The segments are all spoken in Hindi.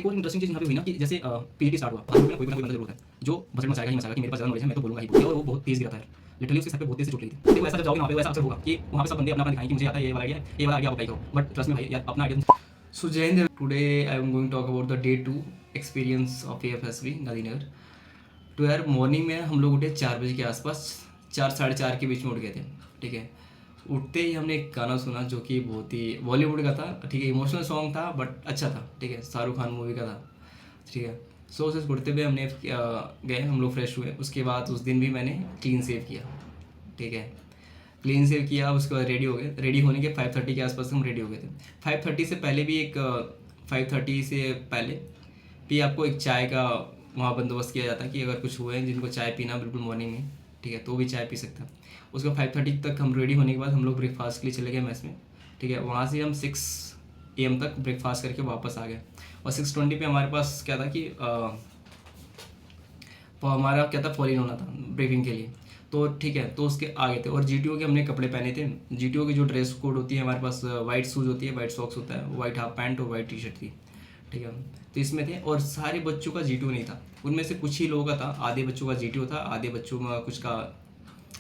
एक और इंटरेस्टिंग चीज़ यहाँ पे हुई ना कि जैसे पीजीटी स्टार्ट हुआ, हर ग्रुप में कोई ना कोई बंदा जरूर होता है जो बजट मचाएगा ही मचाएगा कि मेरे पास ज़्यादा नॉलेज है, मैं तो बोलूँगा ही बोलूँगा, और वो बहुत तेज़ गिरा था यार। लिटरली उसके सर पे बहुत तेज़ से चोट लगी थी। देखो ऐसा जब जाओगे वहाँ पे वैसा अक्सर होगा कि वहाँ पे सब बंदे अपना दिखाएंगे कि मुझे आता है, ये वाला आइडिया है, ये वाला आइडिया आप अप्लाई करो, बट ट्रस्ट में भाई यार अपना idea. So Jai Hind, today I am going to talk about the day 2 experience of AFSB Gandhinagar. तो यार मॉर्निंग में हम लोग उठे 4 बजे के आसपास, 4 साढ़े 4 के बीच में उठ गए थे। ठीक है, उठते ही हमने एक गाना सुना जो कि बहुत ही बॉलीवुड का था। ठीक है, इमोशनल सॉन्ग था बट अच्छा था। ठीक है, शाहरुख खान मूवी का था। ठीक है, सो उसे उठते हुए हमने गए, हम लोग फ्रेश हुए। उसके बाद उस दिन भी मैंने क्लीन सेव किया। ठीक है, क्लीन सेव किया, उसके बाद रेडी हो गए। रेडी होने के 5:30 के आसपास हम रेडी हो गए थे। 5:30 से पहले भी 5:30 से पहले भी आपको एक चाय का वहाँ बंदोबस्त किया जाता है कि अगर कुछ हुए जिनको चाय पीना बिल्कुल मॉर्निंग में, ठीक है, तो भी चाय पी सकता है। उसका 5:30 तक हम रेडी होने के बाद हम लोग ब्रेकफास्ट के लिए चले गए मेस में। ठीक है, वहाँ से हम 6 AM तक ब्रेकफास्ट करके वापस आ गए। और 6:20 पे हमारे पास क्या था कि हमारा क्या था, फॉल इन होना था ब्रीफिंग के लिए। तो ठीक है, तो उसके आगे थे और जीटीओ के हमने कपड़े पहने थे। जीटीओ की जो ड्रेस कोड होती है हमारे पास, वाइट शूज़ होती है, वाइट सॉक्स होता है, वाइट हाफ पैंट और वाइट टी-शर्ट थी। ठीक है, तो इसमें थे। और सारे बच्चों का जीटीओ नहीं था, उनमें से कुछ ही लोगों का था। आधे बच्चों का जीटीओ था, आधे बच्चों का कुछ का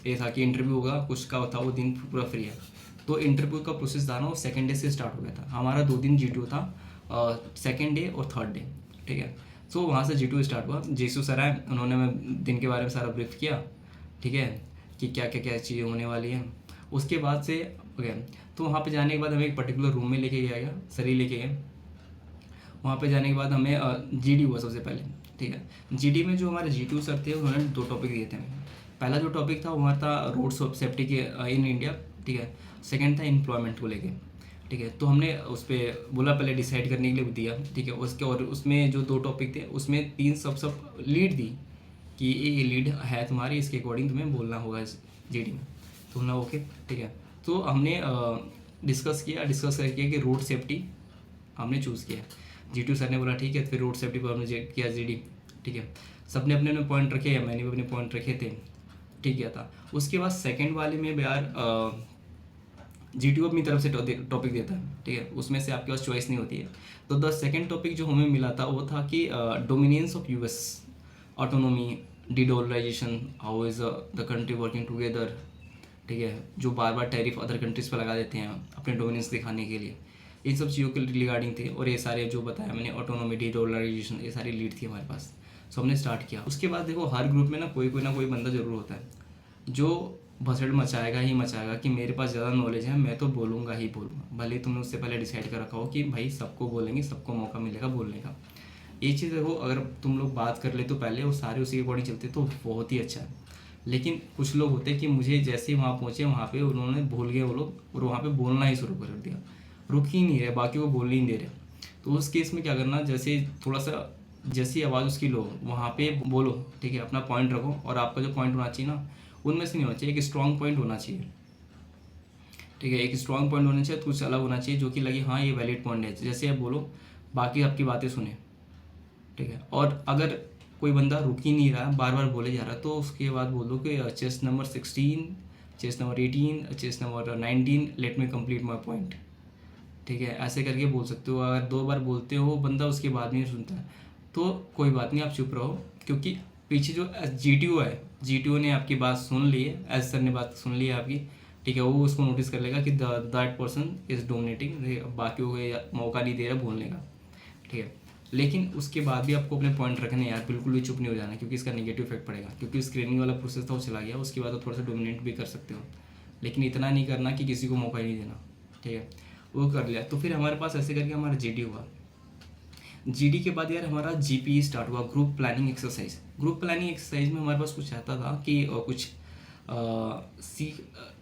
ये था कि इंटरव्यू होगा, कुछ का था वो दिन पूरा फ्री है। तो इंटरव्यू का प्रोसेस था ना, वो सेकेंड डे से स्टार्ट हो गया था। हमारा 2 दिन जीटीओ था, सेकेंड डे और थर्ड डे। ठीक है, सो वहाँ से जीटीओ स्टार्ट हुआ। जेसू सर आए, उन्होंने मैं दिन के बारे में सारा ब्रीफ किया। ठीक है, कि क्या क्या क्या चीज़ें होने वाली हैं। उसके बाद से गए, तो वहाँ पे जाने के बाद हमें एक पर्टिकुलर रूम में लेके गया, सर ही लेके गए। वहाँ पे जाने के बाद हमें जीडी हुआ सबसे पहले। ठीक है, जीडी में जो हमारे जीटीयू सर थे उन्होंने 2 टॉपिक दिए थे हमें। पहला जो टॉपिक था वो था रोड सेफ्टी के इन इंडिया। ठीक है, सेकंड था एम्प्लॉयमेंट को लेके। ठीक है, तो हमने उस पर बोला, पहले डिसाइड करने के लिए दिया। ठीक है, उसके और उसमें जो 2 टॉपिक थे उसमें 3 सब लीड दी कि ये लीड है तुम्हारी, इसके अकॉर्डिंग तुम्हें बोलना होगा इस जीडी में। तो हमने ओके। ठीक है, तो हमने डिस्कस करके कि रोड सेफ्टी हमने चूज़ किया। जीटीयू सर ने बोला ठीक है, फिर रोड सेफ्टी पर हमने किया जीडी। ठीक है, सबने अपने अपने पॉइंट रखे, या मैंने भी अपने पॉइंट रखे थे। ठीक है था। उसके बाद सेकंड वाले में यार जीटीयू अपनी तरफ से टॉपिक देता है। ठीक है, उसमें से आपके पास चॉइस नहीं होती है। तो द सेकंड टॉपिक जो हमें मिला था वो था कि dominance of US, autonomy, dedollarization, how is the country working together. ठीक है, जो बार बार टैरिफ अदर कंट्रीज़ पर लगा देते हैं अपने डोमिनेंस दिखाने के लिए, इन सब चीज़ों के रिगार्डिंग थे। और ये सारे जो बताया मैंने, ऑटोनोमी, डीडॉलराइजेशन, ये सारी लीड थी हमारे पास। सो हमने स्टार्ट किया। उसके बाद देखो, हर ग्रुप में ना कोई बंदा ज़रूर होता है जो भसड़ मचाएगा ही मचाएगा कि मेरे पास ज़्यादा नॉलेज है, मैं तो बोलूँगा ही बोलूँगा। भले तुमने उससे पहले डिसाइड कर रखा हो कि भाई सबको बोलेंगे, सबको मौका मिलेगा बोलने का। ये चीज़ देखो, अगर तुम लोग बात कर ले तो पहले और सारे उसी के अकॉर्डिंग चलते तो बहुत ही अच्छा है। लेकिन कुछ लोग होते हैं कि मुझे जैसे ही वहाँ पहुँचे, वहाँ पे उन्होंने भूल गए वो लोग, और वहाँ पे बोलना ही शुरू कर दिया, रुक ही नहीं रहे, बाकी को बोलने ही नहीं दे रहे। तो उस केस में क्या करना, जैसे थोड़ा सा जैसी आवाज़ उसकी लो, वहाँ पे बोलो। ठीक है, अपना पॉइंट रखो, और आपका जो पॉइंट होना चाहिए ना, उनमें से नहीं होना चाहिए, एक स्ट्रॉन्ग पॉइंट होना चाहिए। ठीक है, एक स्ट्रॉन्ग पॉइंट होना चाहिए, कुछ अलग होना चाहिए जो कि लगे हाँ ये वैलिड पॉइंट है। जैसे आप बोलो, बाकी आपकी बातें सुने। ठीक है, और अगर कोई बंदा रुक ही नहीं रहा, बार बार बोले जा रहा, तो उसके बाद बोल दो कि chest number 16, chest number 18, chest number 19, let me complete my point. ठीक है, ऐसे करके बोल सकते हो। अगर 2 बार बोलते हो, बंदा उसके बाद नहीं सुनता है, तो कोई बात नहीं, आप चुप रहो। क्योंकि पीछे जो जीटीओ है, जीटीओ ने आपकी बात सुन ली है, एज सर ने बात सुन ली है आपकी। ठीक है, वो उसको नोटिस कर लेगा कि दैट पर्सन इज डोमिनेटिंग, बाकियों को मौका नहीं दे रहा बोलने का। ठीक है, लेकिन उसके बाद भी आपको अपने पॉइंट रखने यार, बिल्कुल भी चुप नहीं हो जाना, क्योंकि इसका नेगेटिव इफेक्ट पड़ेगा। क्योंकि स्क्रीनिंग वाला प्रोसेस था वो चला गया, उसके बाद आप थोड़ा सा डोमिनेट भी कर सकते हो, लेकिन इतना नहीं करना कि किसी को मौका ही नहीं देना। ठीक है, वो कर लिया। तो फिर हमारे पास ऐसे करके हमारा जीडी हुआ। जीडी के बाद यार हमारा जीपी स्टार्ट हुआ, group planning exercise. Group planning exercise में हमारे पास कुछ आता था कि कुछ सी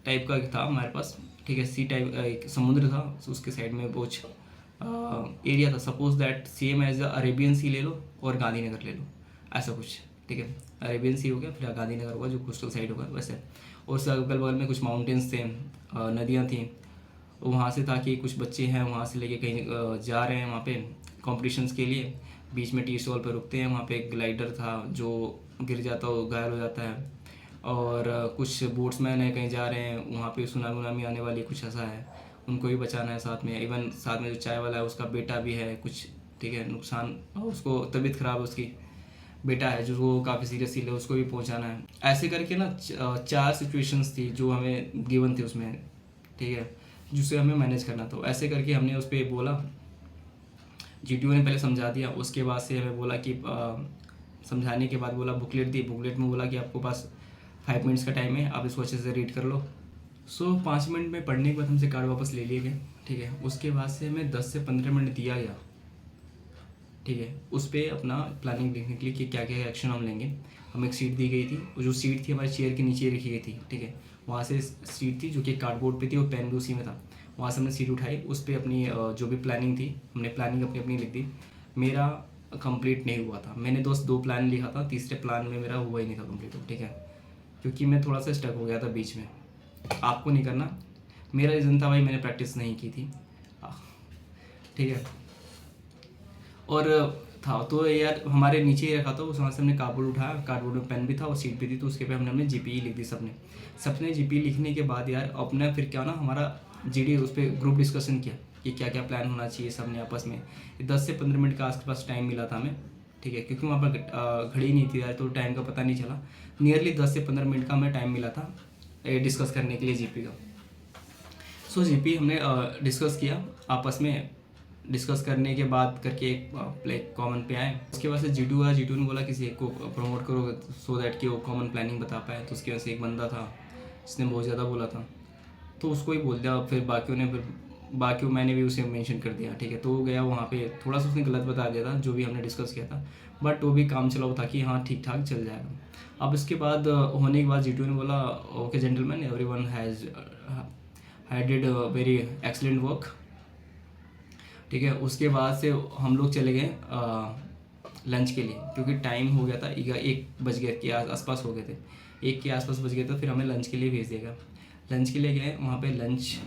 टाइप का था हमारे पास। ठीक है, सी टाइप एक समुद्र था, उसके साइड में कुछ एरिया था। Suppose that same as Arabian sea ले लो और गांधीनगर ले लो, ऐसा कुछ। ठीक है, अरेबियन सी हो गया, फिर गांधीनगर होगा जो कोस्टल साइड होगा वैसे। और उसके अगल बगल में कुछ माउंटेन्स थे, नदियाँ थी। वहाँ से था कि कुछ बच्चे हैं वहाँ से लेके कहीं जा रहे हैं वहाँ पे कॉम्पिटिशन्स के लिए, बीच में टी स्टॉल पर रुकते हैं। वहाँ पे एक ग्लाइडर था जो गिर जाता हो, घायल हो जाता है। और कुछ बोट्समैन है, कहीं जा रहे हैं, वहाँ पे सुनामी उनामी आने वाली, कुछ ऐसा है, उनको भी बचाना है साथ में। इवन साथ में जो चाय वाला है उसका बेटा भी है, कुछ ठीक है, नुकसान, उसको तबीयत ख़राब है, उसकी बेटा है जो काफ़ी सीरियस है, उसको भी पहुंचाना है। ऐसे करके ना 4 सिचुएशंस थी जो हमें गिवन थी उसमें, ठीक है, जिसे हमें मैनेज करना था। ऐसे करके हमने उस पर बोला, जीटीओ ने पहले समझा दिया, उसके बाद से हमें बोला कि समझाने के बाद बोला बुकलेट दी, बुकलेट में बोला कि आपको पास 5 मिनट्स का टाइम है, आप इसको अच्छे से रीड कर लो। सो 5 मिनट में पढ़ने के बाद हमसे कार्ड वापस ले लिए गए, ठीक है। उसके बाद से हमें 10 से 15 मिनट दिया गया, ठीक है, उस पर अपना प्लानिंग लिखने के लिए कि क्या क्या एक्शन हम लेंगे। हमें एक सीट दी गई थी, वो जो सीट थी हमारे चेयर के नीचे रखी गई थी, ठीक है। वहाँ से सीट थी जो कि कार्डबोर्ड पे थी, वो पेन भी उसी में था। वहाँ से हमने सीट उठाई, उस पर अपनी जो भी प्लानिंग थी हमने प्लानिंग अपनी अपनी लिख दी। मेरा कंप्लीट नहीं हुआ था, मैंने दोस्त 2 प्लान लिखा था, तीसरे प्लान में मेरा हुआ ही नहीं था कंप्लीट, ठीक है, क्योंकि मैं थोड़ा सा स्टक हो गया था बीच में। आपको नहीं करना, मेरा रीज़न था भाई मैंने प्रैक्टिस नहीं की थी, ठीक है। और था तो यार हमारे नीचे ही रखा था, उस वहाँ से हमने कार्डबोर्ड उठाया, कार्डबोर्ड में पेन भी था और सीट भी थी, तो उसके पे हमने जीपीई लिख दी सबने जीपीई लिखने के बाद यार अपने फिर क्या ना हमारा जीडी उस पर ग्रुप डिस्कशन किया कि क्या क्या प्लान होना चाहिए सबने आपस में। 10 से 15 मिनट का आसपास टाइम मिला था हमें, ठीक है, क्योंकि वहाँ पर घड़ी नहीं थी यार, तो टाइम का पता नहीं चला। नियरली 10 से 15 मिनट का हमें टाइम मिला था डिस्कस करने के लिए जीपी का। सो जीपी हमने डिस्कस किया आपस में, डिस्कस करने के बाद करके एक कॉमन पे आए। उसके बाद से जीटू आया, जीटू ने बोला किसी एक को प्रमोट करो सो दैट कि वो कॉमन प्लानिंग बता पाए। तो उसकी वजह से एक बंदा था जिसने बहुत ज़्यादा बोला था, तो उसको ही बोल दिया। फिर बाकियों मैंने भी उसे मेंशन कर दिया, ठीक है। तो वो गया वहाँ पे, थोड़ा सा उसने गलत बता दिया था जो भी हमने डिस्कस किया था, बट वो भी काम चलाओ था कि हाँ ठीक ठाक चल जाएगा। अब इसके बाद होने के बाद जीटू ने बोला okay gentleman, everyone has did very excellent work, ठीक है। उसके बाद से हम लोग चले गए लंच के लिए, क्योंकि टाइम हो गया था 1 बज गए के आसपास हो गए थे, 1 के आसपास बज गए, तो फिर हमें लंच के लिए भेज दिया। लंच के लिए गए, वहाँ पे लंच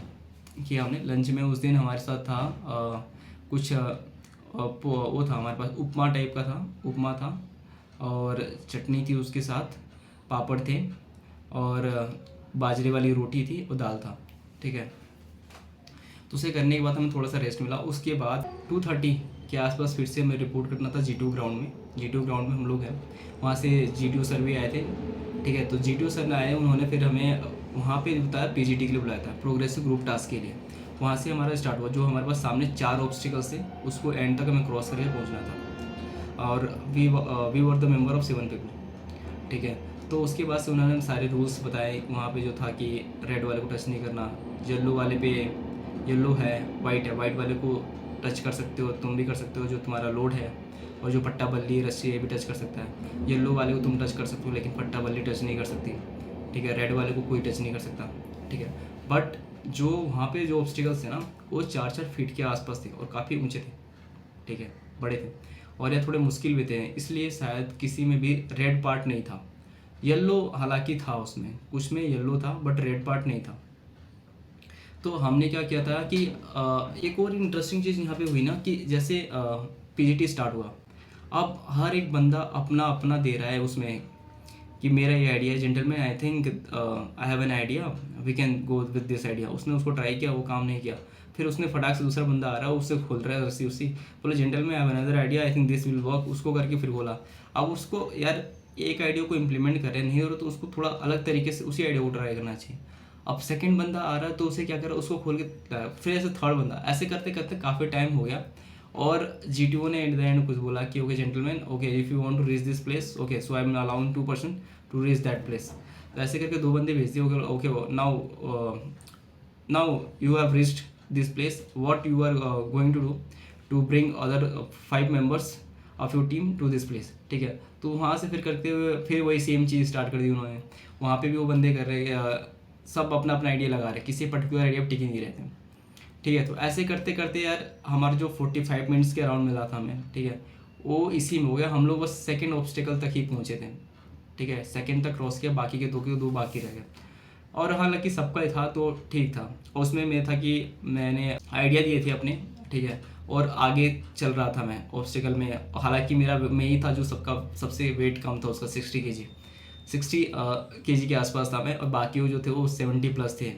किया हमने। लंच में उस दिन हमारे साथ था कुछ वो था हमारे पास उपमा टाइप का था, उपमा था और चटनी थी, उसके साथ पापड़ थे और बाजरे वाली रोटी थी और दाल था, ठीक है। तो उसे करने के बाद हमें थोड़ा सा रेस्ट मिला। उसके बाद 2:30 के आसपास फिर से हमें रिपोर्ट करना था G2 ग्राउंड में। G2 ग्राउंड में हम लोग हैं, वहाँ से GTO सर भी आए थे, ठीक है। तो GTO सर ने आए, उन्होंने फिर हमें वहाँ पे बताया PGT के लिए बुलाया था, प्रोग्रेसिव ग्रुप टास्क के लिए। वहाँ से हमारा स्टार्ट हुआ, जो हमारे पास सामने 4 ऑब्स्टिकल्स थे उसको एंड तक हमें क्रॉस करके पहुँचना था, और we were the member of 7 people, ठीक है। तो उसके बाद से उन्होंने सारे रूल्स बताए वहाँ पे, जो था कि रेड वाले को टच नहीं करना, येलो वाले पे येलो है, वाइट वाले को टच कर सकते हो, तुम भी कर सकते हो जो तुम्हारा लोड है, और जो पट्टा बल्ली रस्सी ये भी टच कर सकता है। येलो वाले को तुम टच कर सकते हो लेकिन पट्टा बल्ली टच नहीं कर सकती, ठीक है। रेड वाले को कोई टच नहीं कर सकता, ठीक है। बट जो वहाँ पे जो ऑब्स्टिकल्स थे ना वो 4-4 फीट के आसपास थे और काफ़ी ऊंचे थे, ठीक है, बड़े थे, और ये थोड़े मुश्किल भी थे, इसलिए शायद किसी में भी रेड पार्ट नहीं था। येलो हालांकि था उसमें, कुछ में येलो था बट रेड पार्ट नहीं था। तो हमने क्या किया था कि एक और इंटरेस्टिंग चीज़ यहाँ पे हुई ना कि जैसे PGT स्टार्ट हुआ, अब हर एक बंदा अपना अपना दे रहा है उसमें कि मेरा ये आइडिया है gentleman, I think I have an idea, we can go with this idea. उसने उसको ट्राई किया, वो काम नहीं किया, फिर उसने फटाक से दूसरा बंदा आ रहा है उससे खोल रहा है रस्सी उसी, बोला gentleman I have another idea, I think this will work, उसको करके फिर बोला। अब उसको यार एक आइडिया को इम्प्लीमेंट कर रहे नहीं हो रहा, तो उसको थोड़ा अलग तरीके से उसी आइडिया को ट्राई करना चाहिए। अब सेकंड बंदा आ रहा है तो उसे क्या कर रहा है, उसको खोल के फिर ऐसे थर्ड बंदा, ऐसे करते करते काफ़ी टाइम हो गया। और GTO ने एट द एंड कुछ बोला कि okay gentleman, okay if you want to reach this place, okay so I am allowing 2 person to reach that place. तो ऐसे करके 2 बंदे भेज दिए, okay now you have reached this place, what you are going to do to bring other 5 members of your team to this place, ठीक है। तो वहाँ से फिर करते हुए फिर वही सेम चीज़ स्टार्ट कर दी उन्होंने। वहाँ पे भी वो बंदे कर रहे, सब अपना अपना आइडिया लगा रहे, किसी पर्टिकुलर आइडिया पर टिके नहीं रहते, ठीक है। तो ऐसे करते करते यार हमारा जो 45 मिनट्स के अराउंड मिला था हमें, ठीक है, वो इसी में हो गया। हम लोग बस सेकंड ऑब्स्टिकल तक ही पहुँचे थे, ठीक है, सेकंड तक क्रॉस किया, बाकी के 2 बाकी रह गए। और हालांकि सबका ही था तो ठीक था, उसमें मैं था कि मैंने आइडिया दिए थे अपने, ठीक है, और आगे चल रहा था मैं ऑब्स्टिकल में। हालांकि मेरा मैं ही था जो सबसे वेट कम था, उसका 60 kg के आसपास था मैं, और बाकी वो जो थे वो 70+ थे,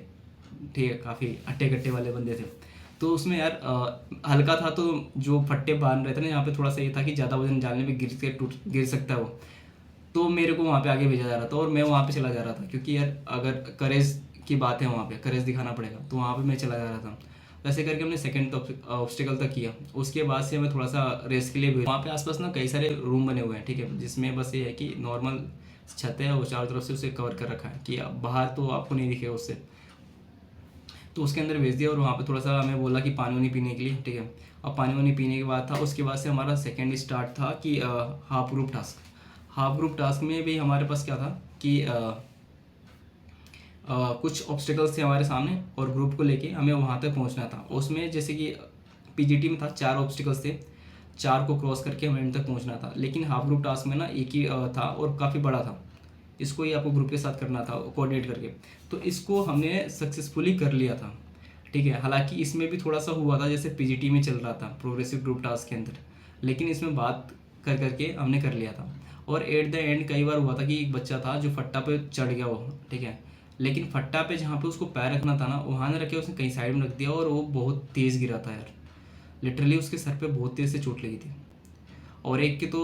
ठीक है, काफ़ी अट्टे कट्टे वाले बंदे थे। तो उसमें यार हल्का था, तो जो फट्टे बांध रहे थे ना यहाँ पे, थोड़ा सा ये था कि ज़्यादा वजन डालने में गिर सकता है वो, तो मेरे को वहाँ पे आगे भेजा जा रहा था और मैं वहाँ पे चला जा रहा था, क्योंकि यार अगर करेज की बात है वहाँ पे करेज दिखाना पड़ेगा, तो वहाँ पे मैं चला जा रहा था। वैसे करके हमने सेकंड ऑब्स्टिकल तक किया। उसके बाद से हमें थोड़ा सा रेस के लिए वहाँ पे आसपास ना कई सारे रूम बने हुए हैं, ठीक है, जिसमें बस ये है कि नॉर्मल छत है और चारों तरफ से उसे कवर कर रखा है कि बाहर तो आपको नहीं दिखेगा उससे। तो उसके अंदर भेज दिया और वहाँ पे थोड़ा सा हमें बोला कि पानी वानी पीने के लिए, ठीक है। अब पानी वानी पीने के बाद था, उसके बाद से हमारा सेकंड स्टार्ट था कि half group task. Half group task में भी हमारे पास क्या था कि कुछ ऑब्स्टिकल्स थे हमारे सामने और ग्रुप को लेके हमें वहाँ तक पहुँचना था। उसमें जैसे कि पीजीटी में था 4 ऑब्स्टिकल्स थे, 4 को क्रॉस करके हमें एंड तक पहुँचना था। लेकिन हाफ ग्रुप टास्क में ना एक ही था और काफ़ी बड़ा था, इसको ही आपको ग्रुप के साथ करना था कोऑर्डिनेट करके। तो इसको हमने सक्सेसफुली कर लिया था, ठीक है। हालांकि इसमें भी थोड़ा सा हुआ था जैसे पीजीटी में चल रहा था प्रोग्रेसिव ग्रुप टास्क के अंदर, लेकिन इसमें बात कर करके हमने कर लिया था। और एट द एंड कई बार हुआ था कि एक बच्चा था जो फट्टा पे चढ़ गया वो, ठीक है, लेकिन फट्टा पे जहाँ पे उसको पैर रखना था ना वहाँ न रखे, उसने कहीं साइड में रख दिया और वो बहुत तेज़ गिरा था यार। लिटरली उसके सर पे बहुत तेज़ से चोट लगी थी, और एक के तो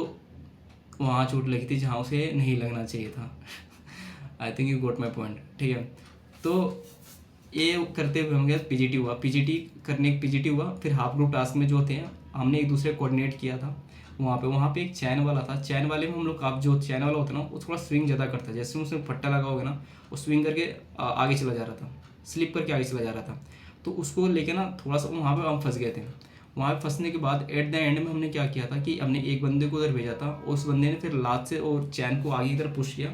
वहाँ चोट लगी थी जहाँ उसे नहीं लगना चाहिए था। I think you got my point, ठीक है। तो ये करते हुए हम गए पीजीटी हुआ, पीजीटी हुआ। फिर हाफ ग्रुप टास्क में जो थे हमने एक दूसरे कोऑर्डिनेट किया था वहाँ पे एक चैन वाला था। चैन वाले में हम लोग आप जो चैन वाला होता है ना वो थोड़ा स्विंग ज़्यादा करता है, जैसे उसमें फट्टा लगा होगा ना वो स्विंग करके आगे चला जा रहा था, स्लिप करके आगे चला जा रहा था। तो उसको लेके ना थोड़ा सा वहाँ पे हम फंस गए थे। वहाँ पे फंसने के बाद एट द एंड में हमने क्या किया था कि हमने एक बंदे को उधर भेजा था, उस बंदे ने फिर लात से और चैन को आगे की तरफ पुश किया।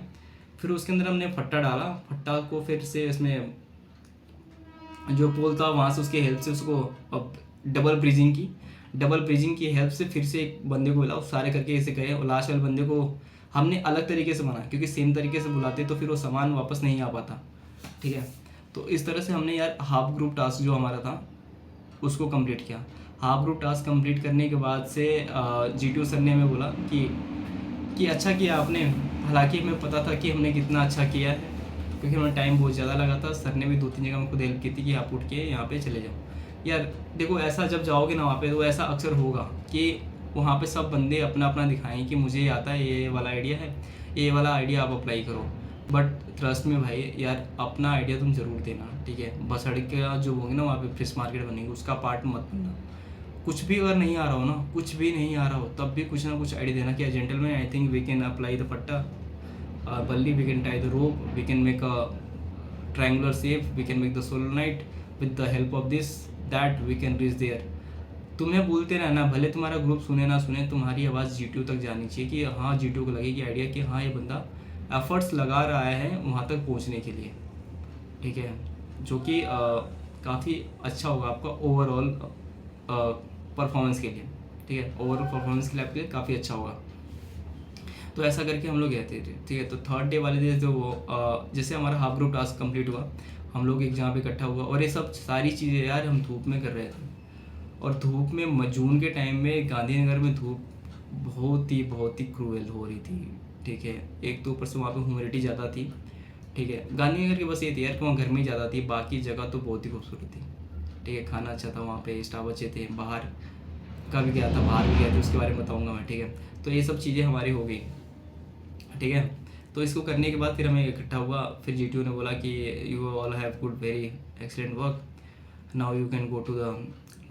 फिर उसके अंदर हमने फट्टा डाला, फट्टा को फिर से इसमें जो पोल था वहाँ से उसके हेल्प से उसको अब डबल ब्रीजिंग की हेल्प से फिर से एक बंदे को बुला, सारे करके ऐसे गए और लास्ट वाले बंदे को हमने अलग तरीके से बनाया, क्योंकि सेम तरीके से बुलाते तो फिर वो सामान वापस नहीं आ पाता, ठीक है। तो इस तरह से हमने यार हाफ ग्रुप टास्क जो हमारा था उसको कंप्लीट किया। हाफ ग्रुप टास्क कंप्लीट करने के बाद से जीटीओ सर ने हमें बोला कि अच्छा किया आपने। हालांकि हमें पता था कि हमने कितना अच्छा किया है, क्योंकि हमें टाइम बहुत ज़्यादा लगा था। सर ने भी 2-3 जगह में खुद हेल्प की थी कि आप उठ के यहाँ पे चले जाओ। यार देखो ऐसा जब जाओगे ना वहाँ पे तो ऐसा अक्सर होगा कि वहाँ पे सब बंदे अपना अपना दिखाएं कि मुझे आता है, ये वाला आइडिया है, ये वाला आइडिया आप अप्लाई करो। बट ट्रस्ट में भाई यार अपना आइडिया तुम ज़रूर देना, ठीक है। बस सड़क का जो होगी ना वहाँ पे फिश मार्केट बनेगी उसका पार्ट मत बनना। कुछ भी अगर नहीं आ रहा हो ना, कुछ भी नहीं आ रहा हो तब भी कुछ ना कुछ आइडिया देना कि gentleman I think we can apply the फट्टा बल्ली, we can tie the rope, we can make a triangular shape, we can make the solenoid with the help of this that we can reach there। तुम्हें बोलते रहना, भले तुम्हारा ग्रुप सुने ना सुने, तुम्हारी आवाज़ जीटीओ तक जानी चाहिए कि हाँ जीटीओ को लगेगी आइडिया कि हाँ ये बंदा एफर्ट्स लगा रहा है वहाँ तक पहुँचने के लिए, ठीक है, जो कि काफ़ी अच्छा होगा आपका ओवरऑल परफॉर्मेंस के लिए, ठीक है। ओवरऑल परफॉर्मेंस के लिए आपके लिए काफ़ी अच्छा होगा। तो ऐसा करके हम लोग गए थे, ठीक है। तो थर्ड डे वाले दिन जो वो जैसे हमारा हाफ ग्रुप टास्क कंप्लीट हुआ, हम लोग एक जगह पे इकट्ठा हुआ और ये सब सारी चीज़ें यार हम धूप में कर रहे थे। और धूप में जून के टाइम में गांधीनगर में धूप बहुत ही क्रूएल हो रही थी, ठीक है। एक तो ऊपर से वहाँ पे ह्यूमिडिटी ज़्यादा थी, ठीक है। गांधीनगर की बस ये थी यार कि वहाँ गर्मी ज़्यादा थी, बाकी जगह तो बहुत ही खूबसूरत थी, ठीक है। खाना अच्छा था वहाँ पे, स्टाफ अच्छे थे, बाहर का भी गया था, बाहर भी गया था, उसके बारे में बताऊँगा मैं, ठीक है। तो ये सब चीज़ें हमारी हो गई, ठीक है। तो इसको करने के बाद फिर हमें इकट्ठा हुआ, फिर जीटीओ ने बोला कि you all have good very excellent work, now you can go to the,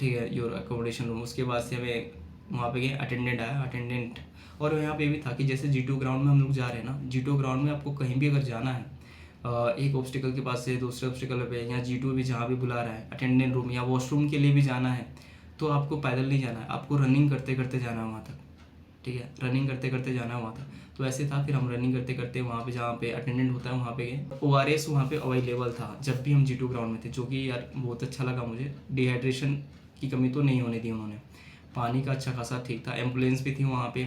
ठीक है, योर अकोमोडेशन रूम। उसके बाद से हमें वहाँ पे गए, अटेंडेंट आया, अटेंडेंट। और यहाँ पे भी था कि जैसे जीटीओ ग्राउंड में हम लोग जा रहे हैं ना, जीटीओ ग्राउंड में आपको कहीं भी अगर जाना है एक ऑब्स्टिकल के पास से दूसरे ऑब्स्टिकल पे, या जीटीओ भी जहाँ भी बुला रहा है, अटेंडेंट रूम या वॉशरूम के लिए भी जाना है, तो आपको पैदल नहीं जाना है, आपको रनिंग करते करते जाना है वहाँ तक, ठीक है। रनिंग करते करते जाना है वहाँ तक। तो ऐसे था, फिर हम रनिंग करते करते वहाँ पे जहाँ पे अटेंडेंट होता है वहाँ पे गए। ORS वहाँ पे अवेलेबल था जब भी हम जीटीओ ग्राउंड में थे, जो कि यार बहुत अच्छा लगा मुझे। डिहाइड्रेशन की कमी तो नहीं होने दी उन्होंने, पानी का अच्छा खासा ठीक था। एम्बुलेंस भी थी वहाँ पे,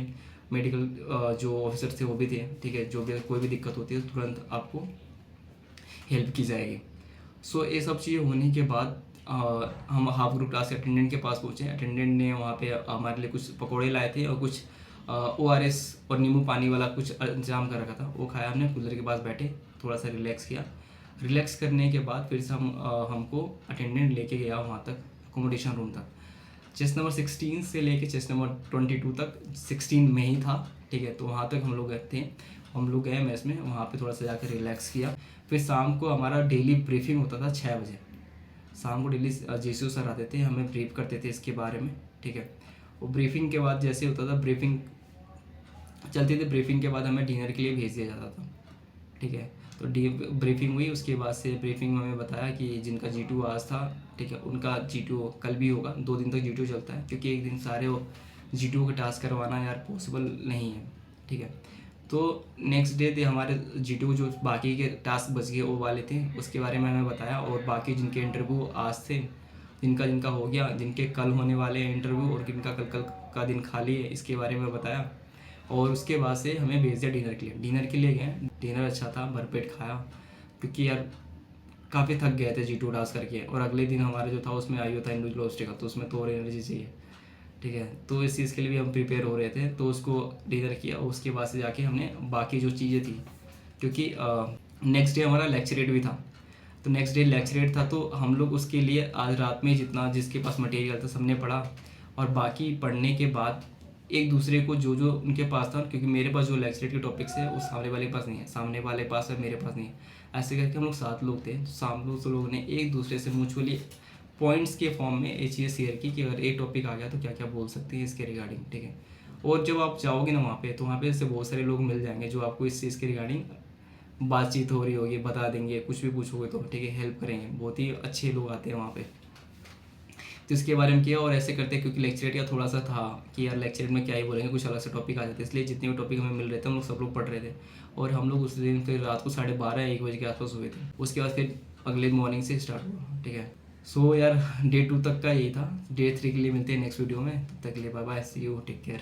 मेडिकल जो ऑफिसर थे वो भी थे, ठीक है। जो भी कोई भी दिक्कत होती है तो तुरंत आपको हेल्प की जाएगी। सो ये सब चीज़ें होने के बाद हम हाफ ग्रुप क्लास के अटेंडेंट के पास पहुँचे। अटेंडेंट ने वहाँ पे हमारे लिए कुछ पकौड़े लाए थे और कुछ ORS और नींबू पानी वाला कुछ इंतजाम कर रखा था, वो खाया हमने। कूलर के पास बैठे, थोड़ा सा रिलैक्स किया। रिलैक्स करने के बाद फिर से हमको अटेंडेंट लेके गया वहाँ तक अकोमोडेशन रूम तक। चेस्ट नंबर 16 से लेके चेस्ट नंबर 22 तक 16 में ही था, ठीक है। तो वहाँ तक हम लोग गए थे, हम लोग गए मेस में, वहाँ पे थोड़ा सा जाकर रिलैक्स किया। फिर शाम को हमारा डेली ब्रीफिंग होता था 6 बजे। शाम को डेली जेसीओ सर आते थे, हमें ब्रीफ करते थे इसके बारे में, ठीक है। वो ब्रीफिंग के बाद जैसे होता था, ब्रीफिंग चलती थी, ब्रीफिंग के बाद हमें डिनर के लिए भेज दिया जाता था, ठीक है। तो ब्रीफिंग हुई, उसके बाद से ब्रीफिंग में हमें बताया कि जिनका G2 आज था, ठीक है, उनका G2 कल भी होगा। 2 दिन तक G2 चलता है, क्योंकि एक दिन सारे G2 के टास्क करवाना यार पॉसिबल नहीं है, ठीक है। तो नेक्स्ट डे थे हमारे G2 जो बाकी के टास्क बच गए वो वाले थे, उसके बारे में हमें बताया। और बाकी जिनके इंटरव्यू आज थे, जिनका जिनका हो गया, जिनके कल होने वाले हैं इंटरव्यू, और जिनका कल का दिन खाली है, इसके बारे में बताया। और उसके बाद से हमें भेज दिया डिनर के लिए गए। डिनर अच्छा था, भरपेट खाया, क्योंकि यार काफ़ी थक गए थे G2 टास्क करके। और अगले दिन हमारे जो था उसमें आयु था इंडिविजुअल का, तो उसमें तो और एनर्जी चाहिए, ठीक है। तो इस चीज़ के लिए भी हम प्रिपेयर हो रहे थे, तो उसको डिनर किया। उसके बाद से जाके हमने बाकी जो चीज़ें थी, क्योंकि नेक्स्ट डे हमारा लेक्चरेट भी था, तो नेक्स्ट डे लेक्चरेट था, तो हम लोग उसके लिए आज रात में जितना जिसके पास मटेरियल था सबने पढ़ा। और बाकी पढ़ने के बाद एक दूसरे को जो जो उनके पास था, क्योंकि मेरे पास जो लेक्चरेट के टॉपिक्स है वो सामने वाले के पास नहीं है, सामने वाले पास है, मेरे पास नहीं है। ऐसे करके हम लोग 7 लोग थे, तो सामने से लोगों ने एक दूसरे से म्यूचुअली पॉइंट्स के फॉर्म में ये चीज़ें शेयर की कि अगर एक टॉपिक आ गया तो क्या क्या बोल सकते हैं इसके रिगार्डिंग, ठीक है। और जब आप जाओगे ना वहाँ पे, तो वहाँ पे ऐसे बहुत सारे लोग मिल जाएंगे जो आपको इस चीज़ के रिगार्डिंग बातचीत हो रही होगी, बता देंगे, कुछ भी पूछोगे तो, ठीक है, हेल्प करेंगे। बहुत ही अच्छे लोग आते हैं वहाँ पे, तो इसके बारे में किया। और ऐसे करते क्योंकि लेक्चरेट का थोड़ा सा था कि यार लेक्चरेट में क्या ही बोलेंगे, कुछ अलग से टॉपिक आ जाते, इसलिए जितने भी टॉपिक हमें मिल रहे थे हम लोग सब लोग पढ़ रहे थे। और हम लोग उस दिन फिर रात को 12:30-1 बजे के आसपास हुए थे। उसके बाद फिर अगले मॉर्निंग से स्टार्ट हुआ, ठीक है। सो यार डे 2 तक का यही था। डे 3 के लिए मिलते हैं नेक्स्ट वीडियो में, तब तक के लिए bye bye, see you, take care.